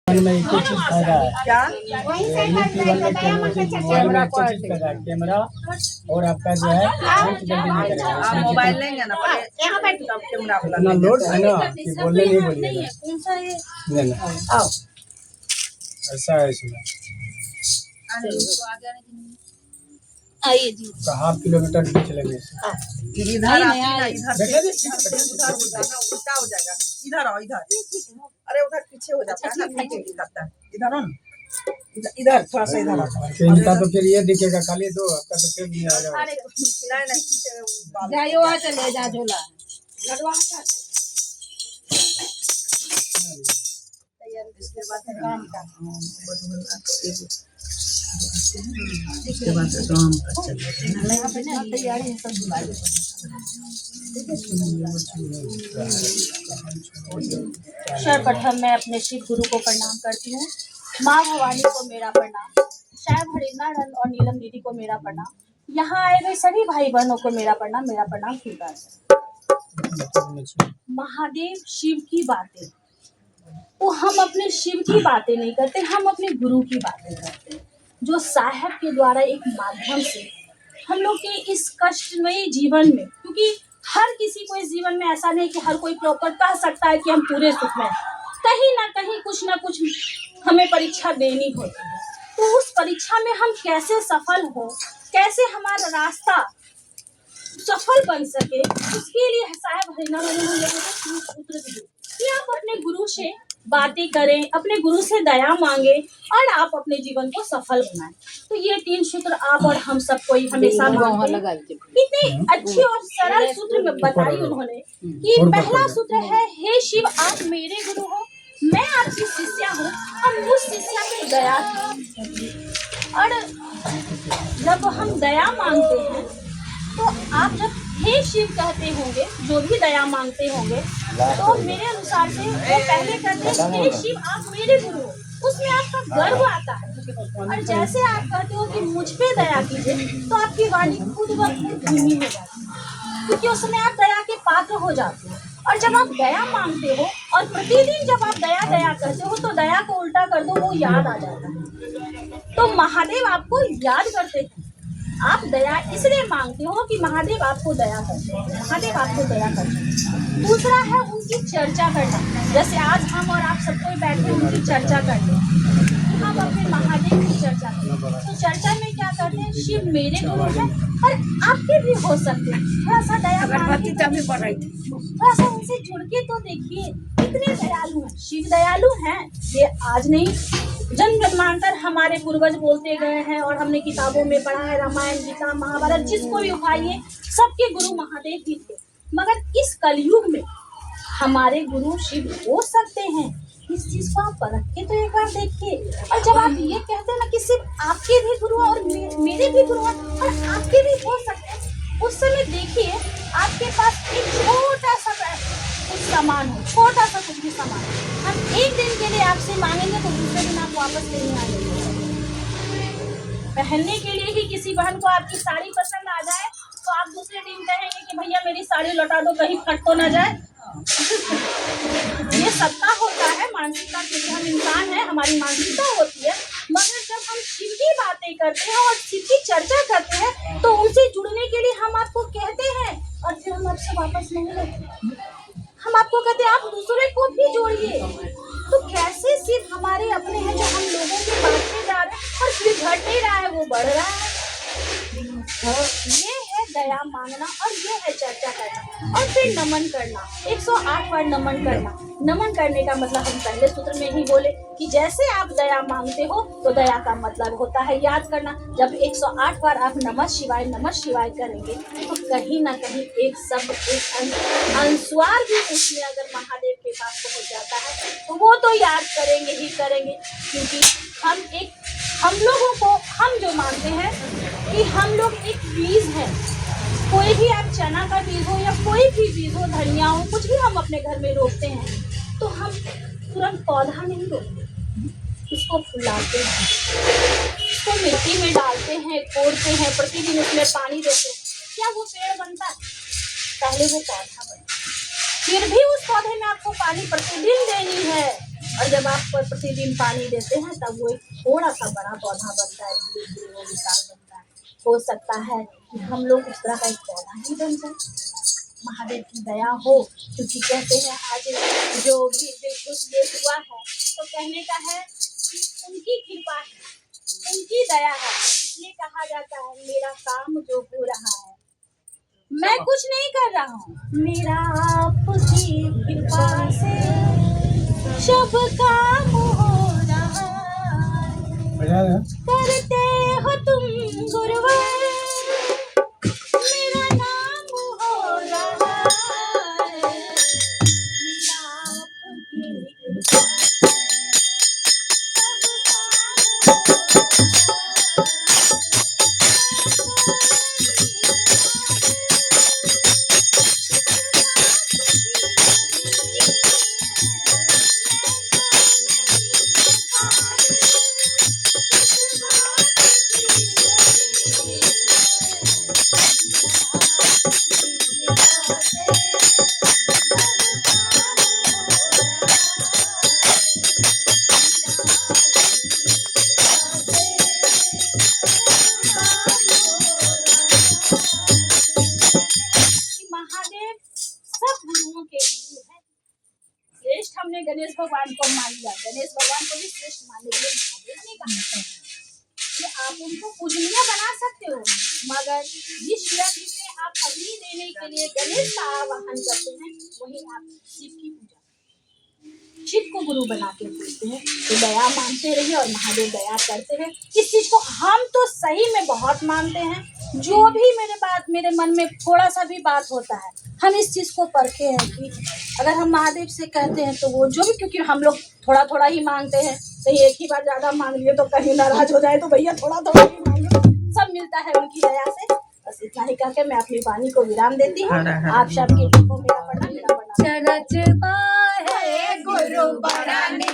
में एक ही चीज फायदा है क्या यूपी वाले मोबाइल में एक चीज फायदा है, कैमरा और आपका जो है आंख जल्दी नहीं करेगा। आप मोबाइल लेंगे ना पहले यहाँ बैठ तब कैमरा वाला इतना लोड है ना कि बोलने नहीं बोलिएगा। नहीं नहीं आओ ऐसा है इसमें आइए जी। तो हाफ किलोमीटर भी चलेंगे इससे। इधर इधर देखिए उधर उल्टा हो जाएगा। इधर आओ इधर। अरे उधर पीछे हो जाता है ना पीछे दिखाता है। इधर आओ ना इधर थोड़ा सा इधर आओ। इनका तो फिर ये दिखेगा खाली दो आपका तो फिर नहीं आएगा। अरे नहीं नहीं पीछे जाइयो आ चले जा झोला लगवा इसके बाद काम का इसके बाद काम का चलता है तैयारी है सब सर्वप्रथम मैं अपने शिव गुरु को प्रणाम करती हूँ। माँ भवानी को मेरा प्रणाम, साहब हरिंदर और नीलम दीदी को मेरा प्रणाम, यहाँ आए हुए सभी भाई बहनों को मेरा प्रणाम स्वीकार है। महादेव शिव की बातें तो हम अपने शिव की बातें नहीं करते, हम अपने गुरु की बातें करते हैं, जो साहब के द्वारा एक माध्यम से हम लोग के इस कष्टमयी जीवन में, क्योंकि हर किसी को इस जीवन में ऐसा नहीं कि हर कोई प्रॉपर कह सकता है कि हम पूरे सुख में, कहीं ना कुछ हमें परीक्षा देनी होती है। तो उस परीक्षा में हम कैसे सफल हो, कैसे हमारा रास्ता सफल बन सके, उसके लिए साहब हरिनाम सूत्र दिए कि आप अपने गुरु से बातें करें, अपने गुरु से दया मांगे और आप अपने जीवन को सफल बनाएं। तो ये 3 सूत्र आप और हम सबको हमेशा मांगते हैं। इतने अच्छे और सरल सूत्र में बताई उन्होंने कि पहला सूत्र है, हे शिव आप मेरे गुरु हो, मैं आपकी शिष्या हूँ, हम उस शिष्या की दया और जब हम दया मांगते हैं तो आप जब हे शिव कहते होंगे, जो भी दया मांगते होंगे, तो मेरे अनुसार से वो पहले कहते हैं हे शिव आप मेरे गुरु हो, उसमें आपका गर्व आता है। और जैसे आप कहते हो कि मुझ पे दया कीजिए, तो आपकी वाणी खुद ब खुद धीमी हो जाती है, क्योंकि उस समय आप दया के पात्र हो जाते हो। और जब आप दया मांगते हो और प्रतिदिन जब आप दया कहते हो, तो दया को उल्टा कर दो, वो याद आ जाता है। तो महादेव आपको याद करते हैं। आप दया इसलिए मांगते हो कि महादेव आपको दया करते हैं, महादेव आपको दया करते हैं। दूसरा है उनकी चर्चा करना, जैसे आज हम और आप सब कोई बैठे उनकी चर्चा करते हैं, हम अपने महादेव की चर्चा करते हैं। तो चर्चा में क्या करते हैं, शिव मेरे गुरु हैं और आपके भी हो सकते हैं। थोड़ा सा दया थोड़ा सा उनसे जुड़ के तो देखिए, कितने दयालु हैं। शिव दयालु हैं, ये आज नहीं, जन्म जन्मांतर हमारे पूर्वज बोलते गए हैं और हमने किताबों में पढ़ा है, रामायण गीता महाभारत जिसको भी उठाइए, सबके गुरु महादेव ही थे। मगर इस कलयुग में हमारे गुरु शिव हो सकते हैं, इस चीज को आप परख के तो एक बार देखिए। और जब आप ये कहते हैं ना कि सिर्फ आपके भी गुरु और मेरे भी गुरु हैं और आपके भी हो सकते हैं, उस समय देखिए आपके पास एक छोटा सा कुछ सामान हो, छोटा सा कुछ भी सामान, हम एक दिन के लिए आपसे मांगेंगे तो दूसरे दिन आप वापस नहीं आएंगे। पहनने के लिए ही किसी बहन को आपकी साड़ी पसंद आ जाए तो आप दूसरे दिन कहेंगे कि भैया मेरी साड़ी लौटा दो, कहीं फट तो ना जाए। ये सत्ता होता है, मानसिकता, क्योंकि हम इंसान है, हमारी मानसिकता होती है। मगर जब हम शिव की बातें करते हैं और शिव की चर्चा करते हैं, तो उनसे जुड़ने के लिए हम आपको कहते हैं और फिर हम आपसे वापस नहीं लेते। हम आपको कहते हैं आप दूसरे को भी जोड़िए। तो कैसे सिर्फ हमारे अपने हैं जो हम लोगों के बांटते जा रहे हैं और फिर घट नहीं रहा है, वो बढ़ रहा है। ये है दया मांगना और ये है चर्चा करना और फिर नमन करना, 108 बार नमन करना। नमन करने का मतलब हम पहले सूत्र में ही बोले कि जैसे आप दया मांगते हो तो दया का मतलब होता है याद करना। जब 108 बार आप नमः शिवाय करेंगे तो कहीं ना कहीं एक शब्द, एक अनुस्वार भी उसमें अगर महादेव के पास पहुंच जाता है तो वो तो याद करेंगे ही करेंगे। क्योंकि हम लोगों को, हम जो मानते हैं कि हम लोग एक बीज है, कोई भी आप चना का बीज हो या कोई भी बीज हो, धनिया हो, कुछ भी हम अपने घर में रोपते हैं तो हम तुरंत पौधा नहीं रोपते, उसको फुलाते हैं, उसको मिट्टी में डालते हैं, कोड़ते हैं, प्रतिदिन उसमें पानी देते हैं। क्या वो पेड़ बनता है? पहले वो पौधा बनता है। फिर भी उस पौधे में आपको पानी प्रतिदिन देनी है, और जब आप प्रतिदिन पानी देते हैं तब वो एक थोड़ा सा बड़ा पौधा बनता है, धीरे धीरे वो विशाल बनता है। हो सकता है कि हम लोग उस तरह का एक पौधा ही बन जाए, महादेव की दया हो। क्योंकि कहते हैं आज जो भी कुछ ये हुआ है तो कहने का है कि उनकी कृपा है, उनकी दया है, इसलिए कहा जाता है मेरा काम जो हो रहा है मैं कुछ नहीं कर रहा हूँ, मेरा आपकी कृपा से सब काम हो रहा है। बढ़िया है। करते हो तुम गुरुवर, मेरा नाम हो रहा है, मेरा आपकी कृपा से महादेव सब गुरुओं के गुरु है। श्रेष्ठ हमने गणेश भगवान को मान लिया, गणेश भगवान को भी श्रेष्ठ मानने के लिए महादेव ने कहा कि आप उनको पूजनीय बना सकते हो, मगर जिस यज्ञ में आप अग्नि देने के लिए गणेश का आवाहन करते हैं वही आप शिव की पूजा, शिव को गुरु बना के पूजते हैं। तो दया मानते रहिए और महादेव दया करते हैं। इस चीज को हम तो सही में बहुत मानते हैं। जो भी मेरे मन में थोड़ा सा भी बात होता है हम इस चीज को परखे हैं कि अगर हम महादेव से कहते हैं तो वो जो भी, क्योंकि हम लोग थोड़ा थोड़ा ही मांगते हैं, कहीं एक ही बार ज्यादा मांग लिए तो कहीं नाराज हो जाए तो भैया थोड़ा थोड़ा ही मांगे, सब मिलता है उनकी दया से। बस इतना ही करके मैं अपनी वाणी को विराम देती हूँ। आप सबकी को मेरा प्रणाम। चरच पाए गुरु बरानी